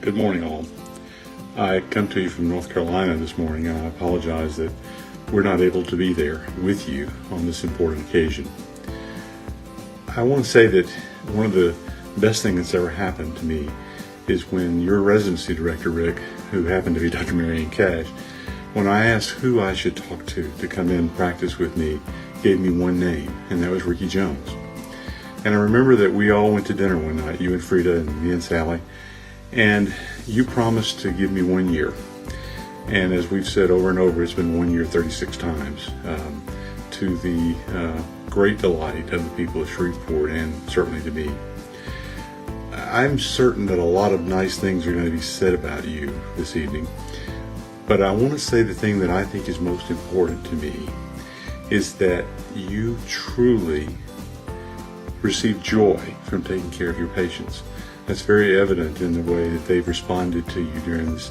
Good morning, all. I come to you from North Carolina this morning, and I apologize that we're not able to be there with you on this important occasion. I want to say that one of the best things that's ever happened to me is when your residency director, Rick, who happened to be Dr. Marianne Cash, when I asked who I should talk to come in and practice with me, gave me one name, and that was Ricky Jones. And I remember that we all went to dinner one night, you and Frida and me and Sally, and you promised to give me 1 year. And as we've said over and over, it's been 1 year 36 times, to the great delight of the people of Shreveport and certainly to me. I'm certain that a lot of nice things are going to be said about you this evening, but I want to say the thing that I think is most important to me is that you truly receive joy from taking care of your patients. That's very evident in the way that they've responded to you during this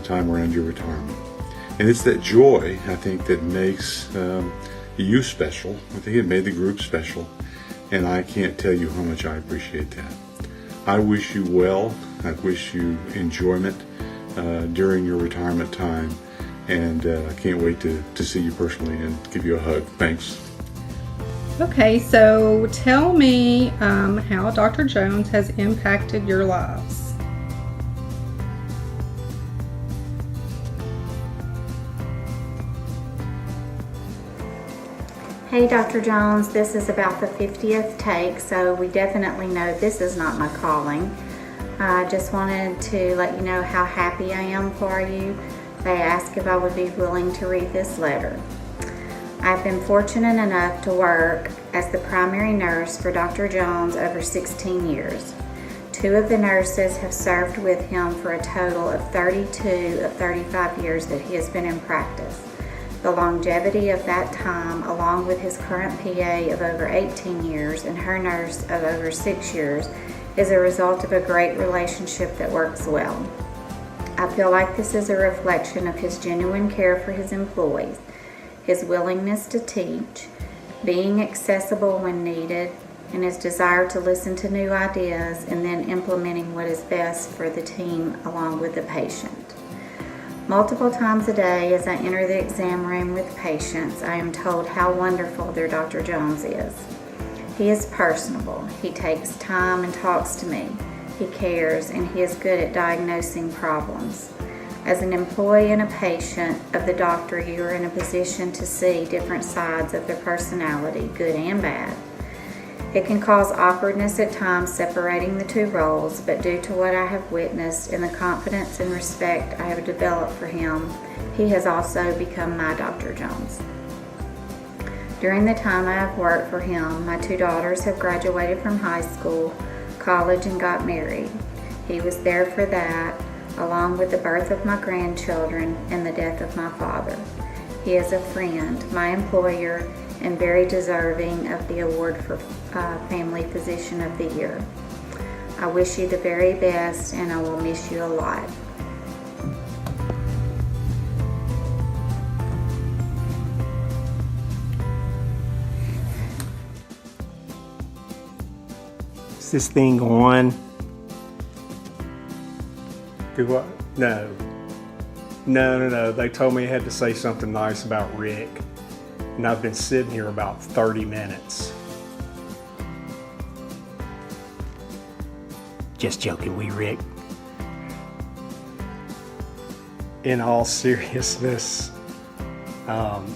time around your retirement. And it's that joy, I think, that makes you special. I think it made the group special, and I can't tell you how much I appreciate that. I wish you well. I wish you enjoyment during your retirement time, and I can't wait to see you personally and give you a hug. Thanks. Okay, so tell me how Dr. Jones has impacted your lives. Hey Dr. Jones, this is about the 50th take, so we definitely know this is not my calling. I just wanted to let you know how happy I am for you. They asked if I would be willing to read this letter. I've been fortunate enough to work as the primary nurse for Dr. Jones over 16 years. 2 of the nurses have served with him for a total of 32 of 35 years that he has been in practice. The longevity of that time, along with his current PA of over 18 years and her nurse of over 6 years, is a result of a great relationship that works well. I feel like this is a reflection of his genuine care for his employees, his willingness to teach, being accessible when needed, and his desire to listen to new ideas and then implementing what is best for the team along with the patient. Multiple times a day as I enter the exam room with patients, I am told how wonderful their Dr. Jones is. He is personable, he takes time and talks to me, he cares, and he is good at diagnosing problems. As an employee and a patient of the doctor, you are in a position to see different sides of their personality, good and bad. It can cause awkwardness at times separating the 2 roles, but due to what I have witnessed and the confidence and respect I have developed for him, he has also become my Dr. Jones. During the time I have worked for him, my 2 daughters have graduated from high school, college, and got married. He was there for that, along with the birth of my grandchildren and the death of my father. He is a friend, my employer, and very deserving of the award for Family Physician of the Year. I wish you the very best, and I will miss you a lot. Is this thing on? Do I? No. They told me I had to say something nice about Rick. And I've been sitting here about 30 minutes. Just joking, wee Rick. In all seriousness, I'm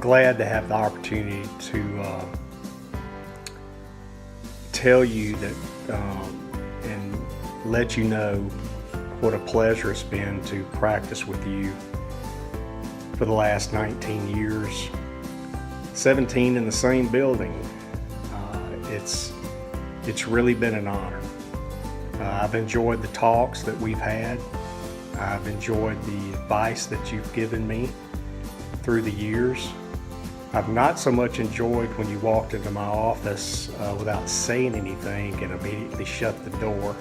glad to have the opportunity to tell you that and let you know what a pleasure it's been to practice with you for the last 19 years, 17 in the same building. It's really been an honor. I've enjoyed the talks that we've had. I've enjoyed the advice that you've given me through the years. I've not so much enjoyed when you walked into my office without saying anything and immediately shut the door.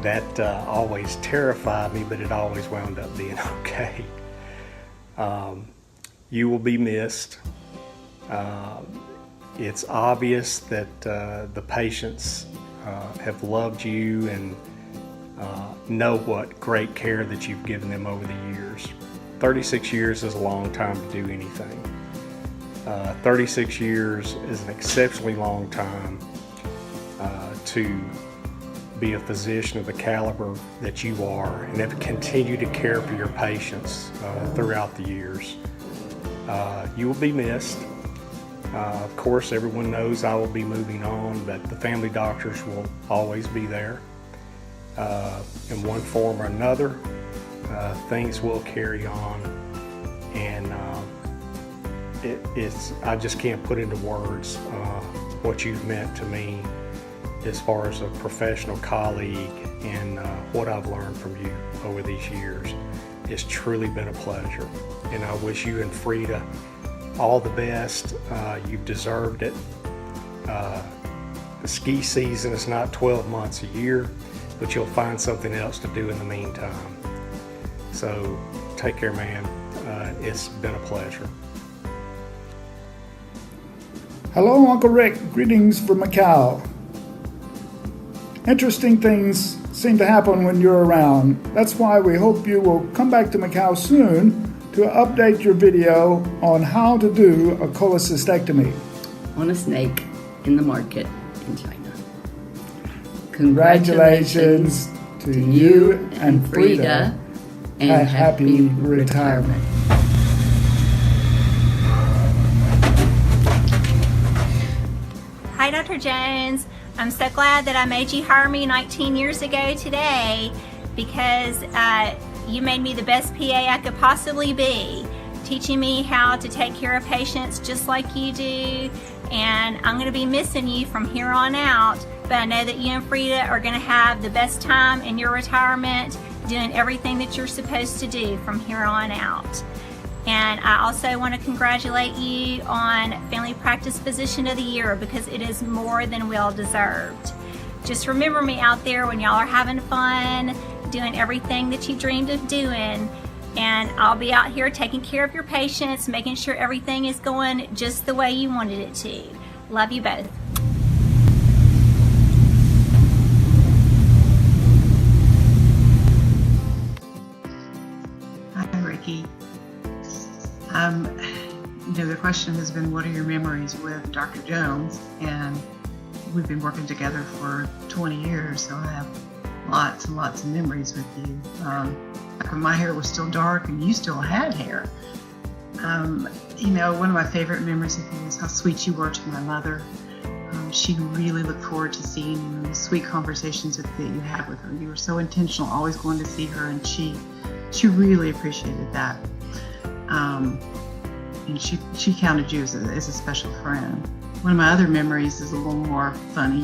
That always terrified me, but it always wound up being okay. You will be missed. It's obvious that the patients have loved you and know what great care that you've given them over the years. 36 years is a long time to do anything. 36 years is an exceptionally long time to be a physician of the caliber that you are and have continued to care for your patients throughout the years. You will be missed. Of course, everyone knows I will be moving on, but the family doctors will always be there. In one form or another, things will carry on, and I just can't put into words what you've meant to me as far as a professional colleague and what I've learned from you over these years. It's truly been a pleasure, and I wish you and Frida all the best. You've deserved it. The ski season is not 12 months a year, but you'll find something else to do in the meantime. So take care, man. It's been a pleasure. Hello, Uncle Rick. Greetings from Macau. Interesting things seem to happen when you're around. That's why we hope you will come back to Macau soon to update your video on how to do a cholecystectomy. On a snake in the market in China. Congratulations to you and Frida, and a happy retirement. Hi, Dr. Jones. I'm so glad that I made you hire me 19 years ago today, because you made me the best PA I could possibly be, teaching me how to take care of patients just like you do. And I'm going to be missing you from here on out, but I know that you and Frida are going to have the best time in your retirement, doing everything that you're supposed to do from here on out. And I also want to congratulate you on Family Practice Physician of the Year, because it is more than well deserved. Just remember me out there when y'all are having fun, doing everything that you dreamed of doing, and I'll be out here taking care of your patients, making sure everything is going just the way you wanted it to. Love you both. Hi, Ricky. The question has been, what are your memories with Dr. Jones? And we've been working together for 20 years, so I have lots and lots of memories with you. Back when my hair was still dark and you still had hair. One of my favorite memories of you is how sweet you were to my mother. She really looked forward to seeing you and the sweet conversations that you had with her. You were so intentional, always going to see her, and she really appreciated that. And she counted you as a special friend. One of my other memories is a little more funny.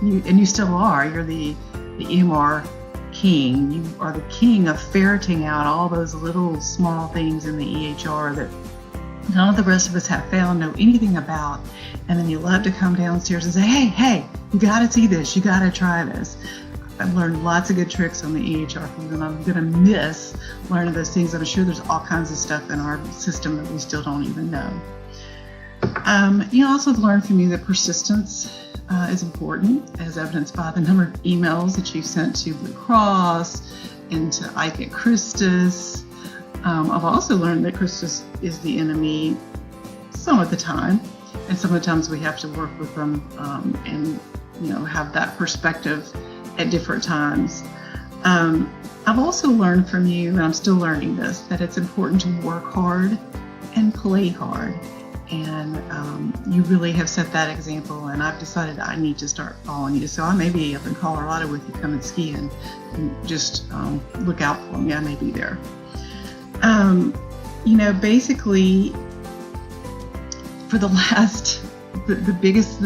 You still are. You're the EMR king. You are the king of ferreting out all those little small things in the EHR that none of the rest of us have found, know anything about. And then you love to come downstairs and say, hey, you got to see this. You got to try this. I've learned lots of good tricks on the EHR from you, and I'm going to miss learning those things. I'm sure there's all kinds of stuff in our system that we still don't even know. You also have learned from you that persistence is important, as evidenced by the number of emails that you've sent to Blue Cross and to Ike at Christus. I've also learned that Christus is the enemy some of the time, and some of the times we have to work with them and have that perspective at different times. I've also learned from you, and I'm still learning this, that it's important to work hard and play hard. And you really have set that example, and I've decided I need to start following you. So I may be up in Colorado with you coming skiing, and just look out for me. I may be there. Basically, for the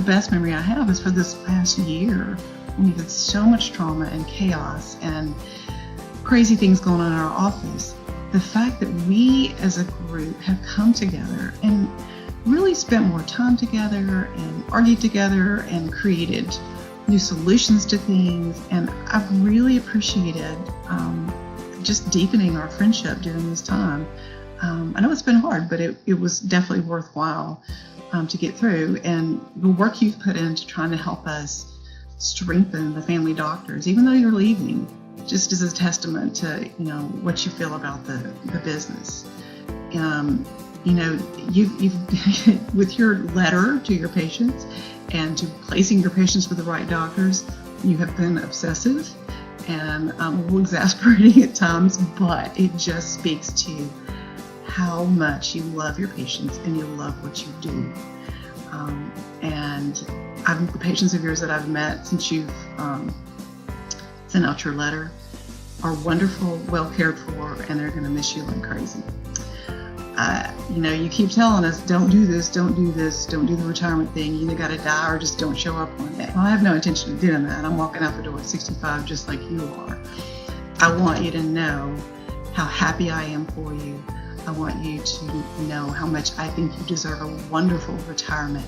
best memory I have is for this past year. We've had so much trauma and chaos and crazy things going on in our office. The fact that we as a group have come together and really spent more time together and argued together and created new solutions to things. And I've really appreciated just deepening our friendship during this time. I know it's been hard, but it was definitely worthwhile to get through. And the work you've put into trying to help us strengthen the family doctors, even though you're leaving, just as a testament to, what you feel about the business. You've with your letter to your patients and to placing your patients with the right doctors, you have been obsessive and a little exasperating at times, but it just speaks to how much you love your patients and you love what you do. And the patients of yours that I've met since you've sent out your letter are wonderful, well cared for, and they're going to miss you like crazy. You keep telling us, don't do this, don't do the retirement thing. You either got to die or just don't show up one day. Well, I have no intention of doing that. I'm walking out the door at 65 just like you are. I want you to know how happy I am for you. I want you to know how much I think you deserve a wonderful retirement.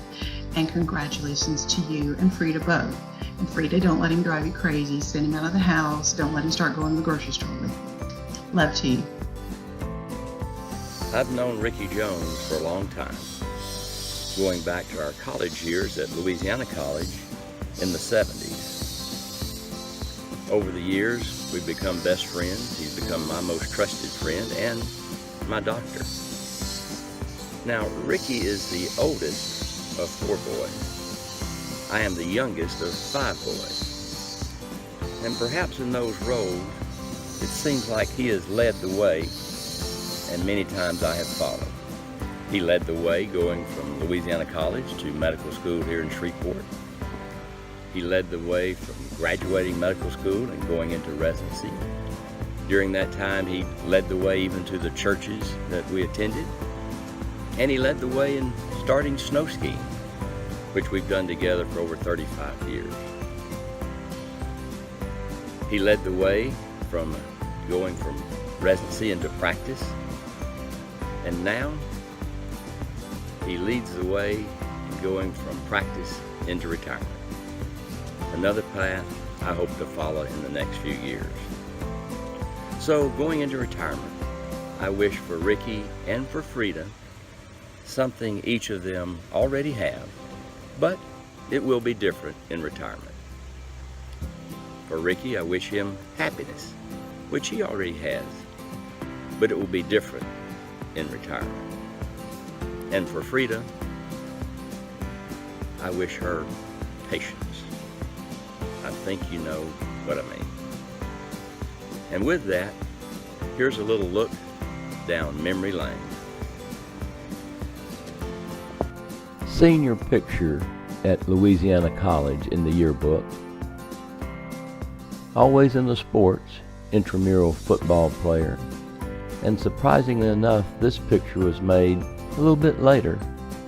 And congratulations to you and Frida both. And Frida, don't let him drive you crazy. Send him out of the house. Don't let him start going to the grocery store with you. Love to you. I've known Ricky Jones for a long time, going back to our college years at Louisiana College in the 70s. Over the years, we've become best friends. He's become my most trusted friend and my doctor. Now, Ricky is the oldest of 4 boys. I am the youngest of 5 boys. And perhaps in those roles, it seems like he has led the way, and many times I have followed. He led the way going from Louisiana College to medical school here in Shreveport. He led the way from graduating medical school and going into residency. During that time, he led the way even to the churches that we attended. And he led the way in starting snow skiing, which we've done together for over 35 years. He led the way from going from residency into practice. And now, he leads the way in going from practice into retirement. Another path I hope to follow in the next few years. So, going into retirement, I wish for Ricky and for Frida something each of them already have, but it will be different in retirement. For Ricky, I wish him happiness, which he already has, but it will be different in retirement. And for Frida, I wish her patience. I think you know what I mean. And with that, here's a little look down memory lane. Senior picture at Louisiana College in the yearbook. Always in the sports, intramural football player. And surprisingly enough, this picture was made a little bit later,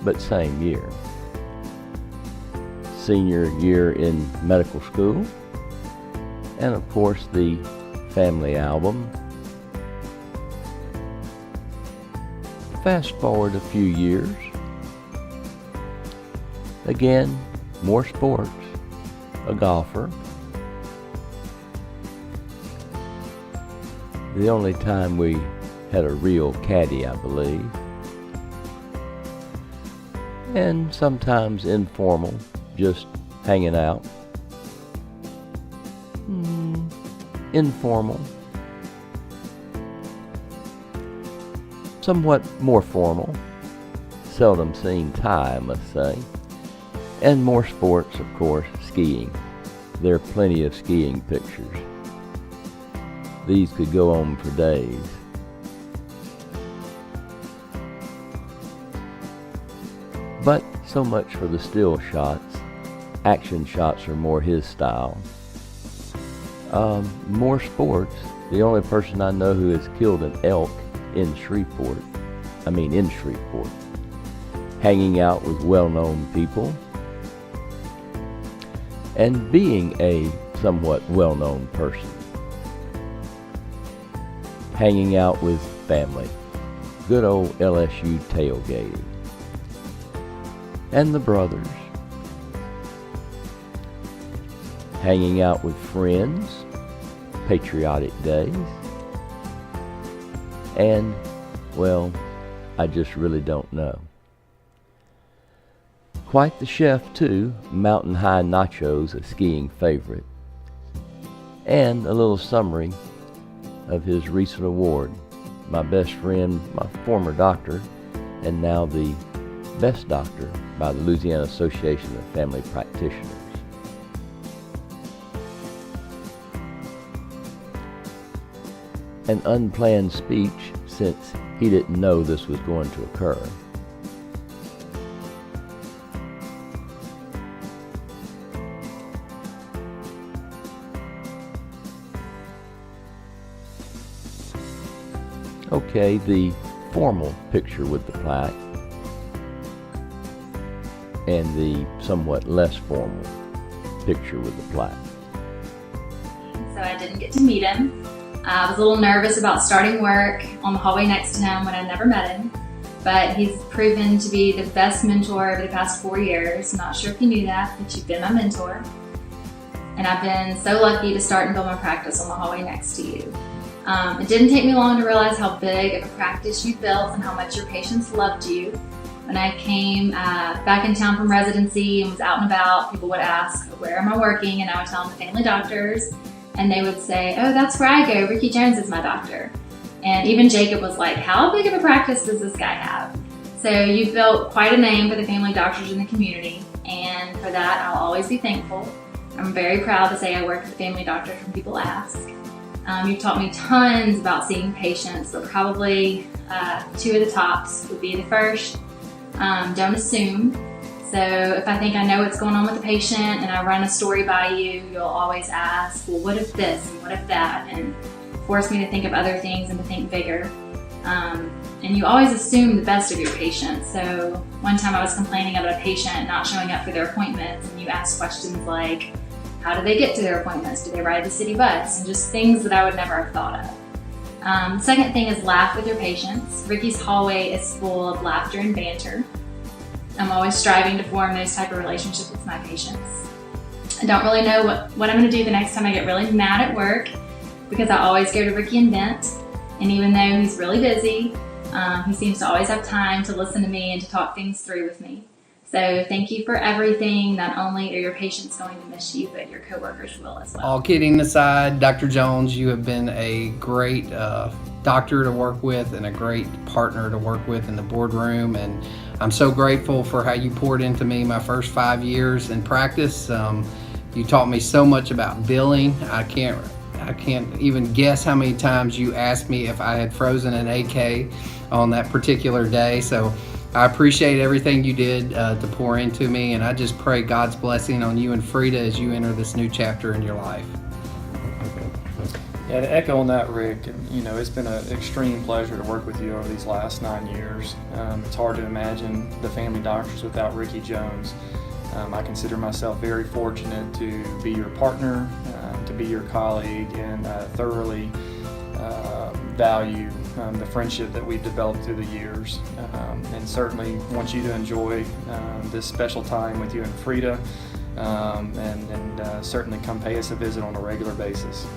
but same year. Senior year in medical school. And of course the family album. Fast forward a few years. Again, more sports, a golfer. The only time we had a real caddy, I believe. And sometimes informal, just hanging out. Informal. Somewhat more formal. Seldom seen tie, I must say. And more sports, of course, skiing. There are plenty of skiing pictures. These could go on for days. But so much for the still shots. Action shots are more his style. More sports. The only person I know who has killed an elk in Shreveport. Hanging out with well-known people. And being a somewhat well-known person. Hanging out with family. Good old LSU tailgating. And the brothers. Hanging out with friends. Patriotic days. And, well, I just really don't know. Quite the chef too, Mountain High Nachos a skiing favorite. And a little summary of his recent award. My best friend, my former doctor, and now the best doctor by the Louisiana Association of Family Practitioners. An unplanned speech since he didn't know this was going to occur. Okay, the formal picture with the plaque and the somewhat less formal picture with the plaque. So I didn't get to meet him. I was a little nervous about starting work on the hallway next to him when I'd never met him, but he's proven to be the best mentor over the past 4 years. Not sure if you knew that, but you've been my mentor. And I've been so lucky to start and build my practice on the hallway next to you. It didn't take me long to realize how big of a practice you built and how much your patients loved you. When I came back in town from residency and was out and about, people would ask, where am I working? And I would tell them the family doctors. And they would say, oh, that's where I go. Ricky Jones is my doctor. And even Jacob was like, how big of a practice does this guy have? So you've built quite a name for the family doctors in the community. And for that, I'll always be thankful. I'm very proud to say I work with family doctors when people ask. You've taught me tons about seeing patients, but probably 2 of the tops would be the first, don't assume. So if I think I know what's going on with the patient and I run a story by you, you'll always ask, well, what if this and what if that? And force me to think of other things and to think bigger. And you always assume the best of your patients. So one time I was complaining about a patient not showing up for their appointments, and you asked questions like, how do they get to their appointments? Do they ride the city bus? And just things that I would never have thought of. Second thing is laugh with your patients. Ricky's hallway is full of laughter and banter. I'm always striving to form those type of relationships with my patients. I don't really know what I'm gonna do the next time I get really mad at work, because I always go to Ricky and vent. And even though he's really busy, he seems to always have time to listen to me and to talk things through with me. So thank you for everything. Not only are your patients going to miss you, but your coworkers will as well. All kidding aside, Dr. Jones, you have been a great doctor to work with and a great partner to work with in the boardroom. And I'm so grateful for how you poured into me my first 5 years in practice. You taught me so much about billing. I can't even guess how many times you asked me if I had frozen an AK on that particular day. So I appreciate everything you did to pour into me, and I just pray God's blessing on you and Frida as you enter this new chapter in your life. Yeah, to echo on that, Rick, it's been an extreme pleasure to work with you over these last 9 years. It's hard to imagine the family doctors without Ricky Jones. I consider myself very fortunate to be your partner, to be your colleague, and thoroughly value the friendship that we've developed through the years, and certainly want you to enjoy this special time with you and Frida, and certainly come pay us a visit on a regular basis.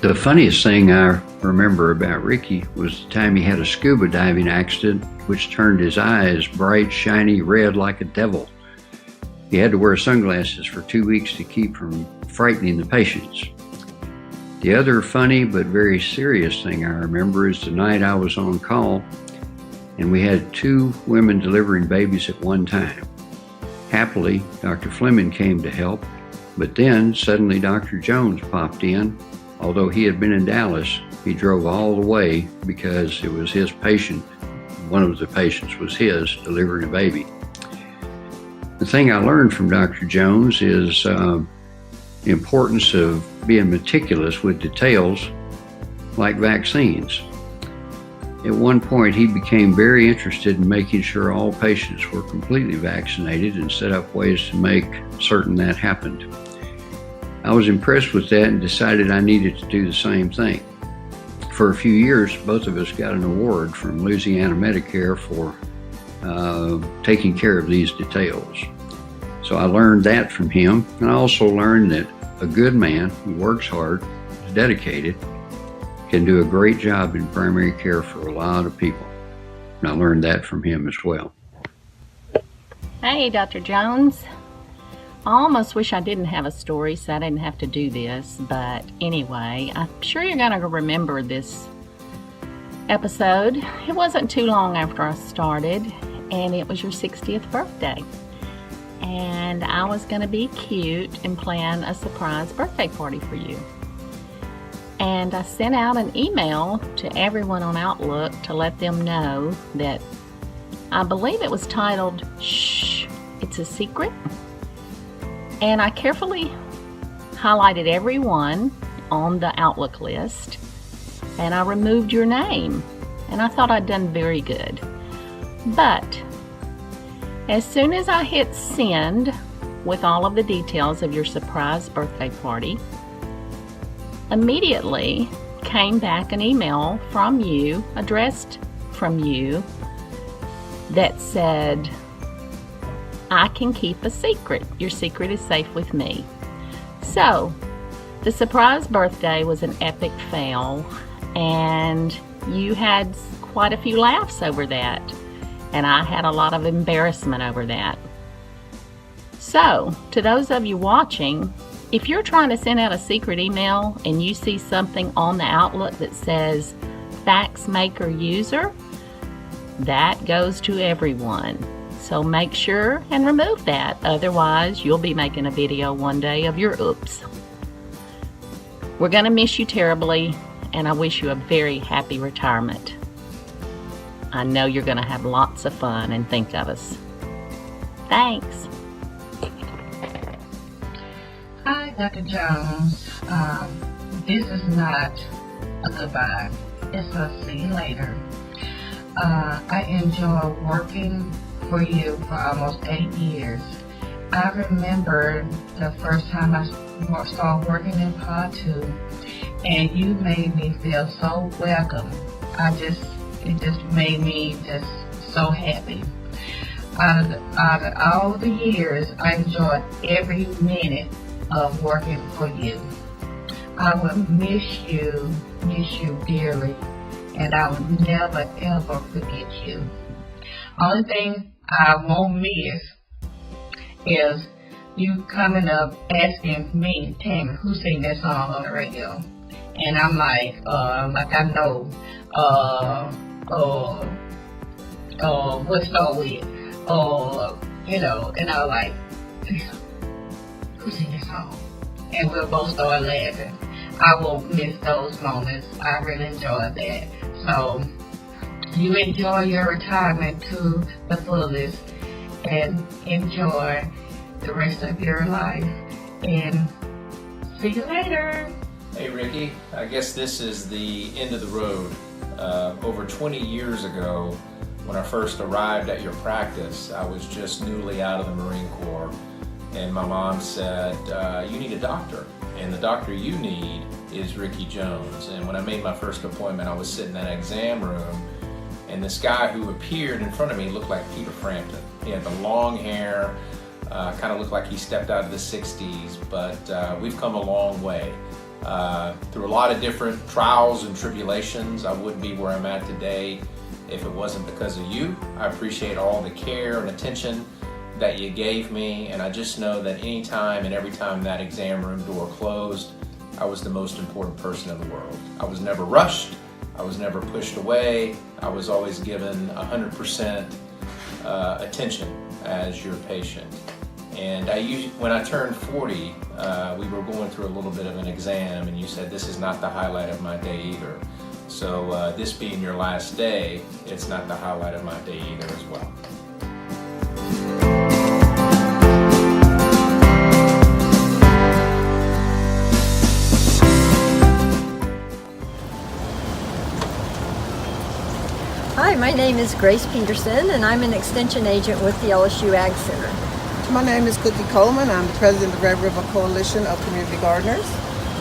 The funniest thing I remember about Ricky was the time he had a scuba diving accident which turned his eyes bright, shiny red like a devil. He had to wear sunglasses for 2 weeks to keep from frightening the patients. The other funny but very serious thing I remember is the night I was on call and we had 2 women delivering babies at one time. Happily, Dr. Fleming came to help, but then suddenly Dr. Jones popped in. Although he had been in Dallas, he drove all the way because it was his patient, one of the patients was his, delivering a baby. The thing I learned from Dr. Jones is the importance of being meticulous with details like vaccines. At one point, he became very interested in making sure all patients were completely vaccinated and set up ways to make certain that happened. I was impressed with that and decided I needed to do the same thing. For a few years, both of us got an award from Louisiana Medicare for taking care of these details. So I learned that from him, and I also learned that a good man who works hard, is dedicated, can do a great job in primary care for a lot of people. And I learned that from him as well. Hey, Dr. Jones. I almost wish I didn't have a story so I didn't have to do this, but anyway, I'm sure you're going to remember this episode. It wasn't too long after I started, and it was your 60th birthday. And I was going to be cute and plan a surprise birthday party for you. And I sent out an email to everyone on Outlook to let them know that I believe it was titled, "Shh, it's a secret." And I carefully highlighted everyone on the Outlook list, and I removed your name, and I thought I'd done very good. But as soon as I hit send with all of the details of your surprise birthday party, immediately came back an email from you, addressed from you, that said, "I can keep a secret. Your secret is safe with me." So, the surprise birthday was an epic fail, and you had quite a few laughs over that, and I had a lot of embarrassment over that. So, to those of you watching, if you're trying to send out a secret email and you see something on the Outlook that says fax maker user, that goes to everyone. So make sure and remove that, otherwise you'll be making a video one day of your oops. We're gonna miss you terribly, and I wish you a very happy retirement. I know you're gonna have lots of fun and think of us. Thanks. Hi, Dr. Jones. This is not a goodbye. It's a see you later. I enjoy working for you for almost 8 years. I remember the first time I started working in Pod 2, and you made me feel so welcome. It just made me just so happy. Out of all the years, I enjoyed every minute of working for you. I will miss you dearly, and I will never ever forget you. Only thing I won't miss is you coming up asking me, Tammy, who sing that song on the radio? And I'm like I know, what's up with, and I was like, who sing that song? And we'll both start laughing. I won't miss those moments. I really enjoyed that. So you enjoy your retirement to the fullest and enjoy the rest of your life. And see you later. Hey Ricky, I guess this is the end of the road. Over 20 years ago, when I first arrived at your practice, I was just newly out of the Marine Corps, and my mom said, you need a doctor, and the doctor you need is Ricky Jones. And when I made my first appointment, I was sitting in that exam room, and this guy who appeared in front of me looked like Peter Frampton. He had the long hair, kind of looked like he stepped out of the 60s, but we've come a long way. Through a lot of different trials and tribulations, I wouldn't be where I'm at today if it wasn't because of you. I appreciate all the care and attention that you gave me, and I just know that anytime and every time that exam room door closed, I was the most important person in the world. I was never rushed, I was never pushed away, I was always given 100% attention as your patient. And when I turned 40, we were going through a little bit of an exam, and you said, this is not the highlight of my day either. So this being your last day, it's not the highlight of my day either as well. Hi, my name is Grace Peterson, and I'm an extension agent with the LSU Ag Center. My name is Cookie Coleman. I'm the president of Red River Coalition of Community Gardeners.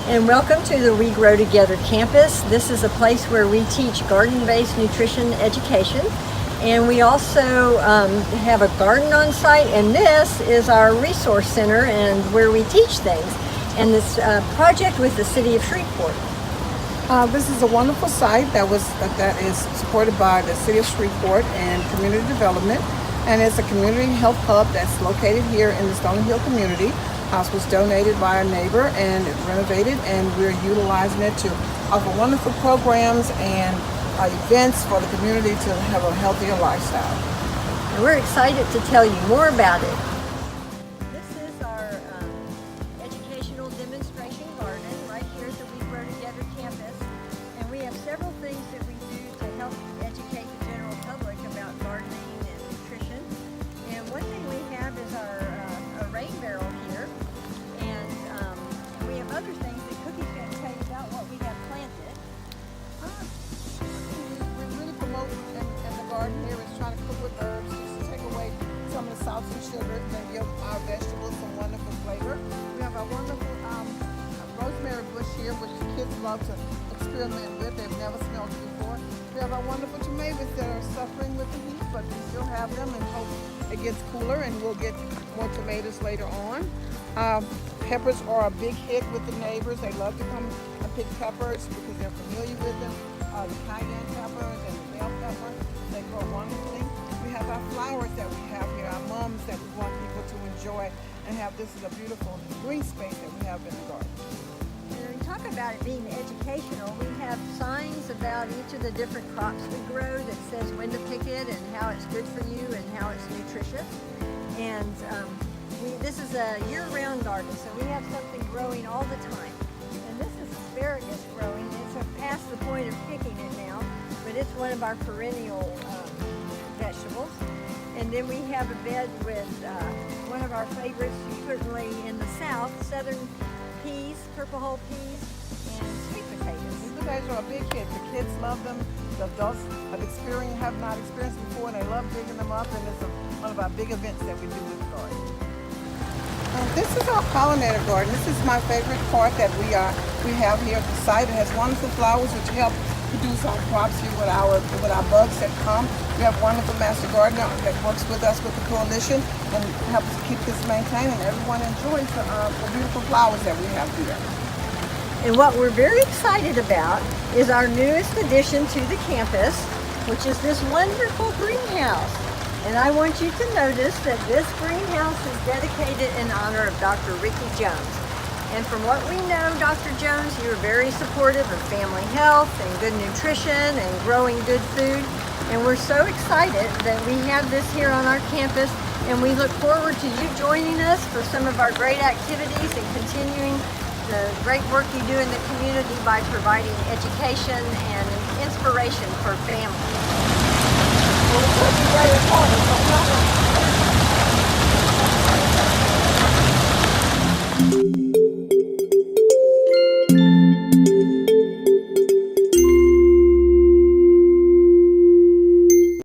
And welcome to the We Grow Together campus. This is a place where we teach garden-based nutrition education. And we also have a garden on site, and this is our resource center and where we teach things. And this project with the city of Shreveport. This is a wonderful site that is supported by the City of Shreveport and Community Development. and it's a community health hub that's located here in the Stony Hill community. House was donated by a neighbor and renovated, and we're utilizing it to offer wonderful programs and events for the community to have a healthier lifestyle. And we're excited to tell you more about it. This is our educational demonstration garden right here at the We Grow Together campus. And we have several things that we do to help educate the general public about gardening and nutrition. And one thing we have is our rain barrel here. And we have other things that Cookie's going to tell you about what we have planted. We really promote in the garden here is trying to cook with herbs, just to take away some of the salts and sugars and give our vegetables some wonderful flavor. We have a wonderful rosemary bush here, which the kids love to experiment with. They've never smelled it before. We have our wonderful tomatoes that are suffering with the heat, but we still have them and hope it gets cooler and we'll get more tomatoes later on. Peppers are a big hit with the neighbors. They love to come and pick peppers because they're familiar with them. The cayenne peppers and the bell pepper, they grow wonderfully. We have our flowers that we have here, our mums that we want people to enjoy and have. This is a beautiful green space that we have in the garden. When we talk about it being educational, we have signs about each of the different crops we grow that says when to pick it and how it's good for you and how it's nutritious. And this is a year-round garden, so we have something growing all the time. And this is asparagus growing. It's past the point of picking it now, but it's one of our perennial vegetables. And then we have a bed with one of our favorites, certainly in the south, southern peas, purple hull peas, and sweet potatoes. Sweet potatoes are a big hit. The kids love them. The adults have not experienced before, and they love digging them up. And it's one of our big events that we do with the garden. This is our pollinator garden. This is my favorite part that we have here at the site. It has wonderful flowers which help produce our crops here with our bugs that come. We have a wonderful master gardener that works with us with the coalition and helps keep this maintained, and everyone enjoys the beautiful flowers that we have here. And what we're very excited about is our newest addition to the campus, which is this wonderful greenhouse. And I want you to notice that this greenhouse is dedicated in honor of Dr. Ricky Jones. And from what we know, Dr. Jones, you are very supportive of family health and good nutrition and growing good food. And we're so excited that we have this here on our campus, and we look forward to you joining us for some of our great activities and continuing the great work you do in the community by providing education and inspiration for families.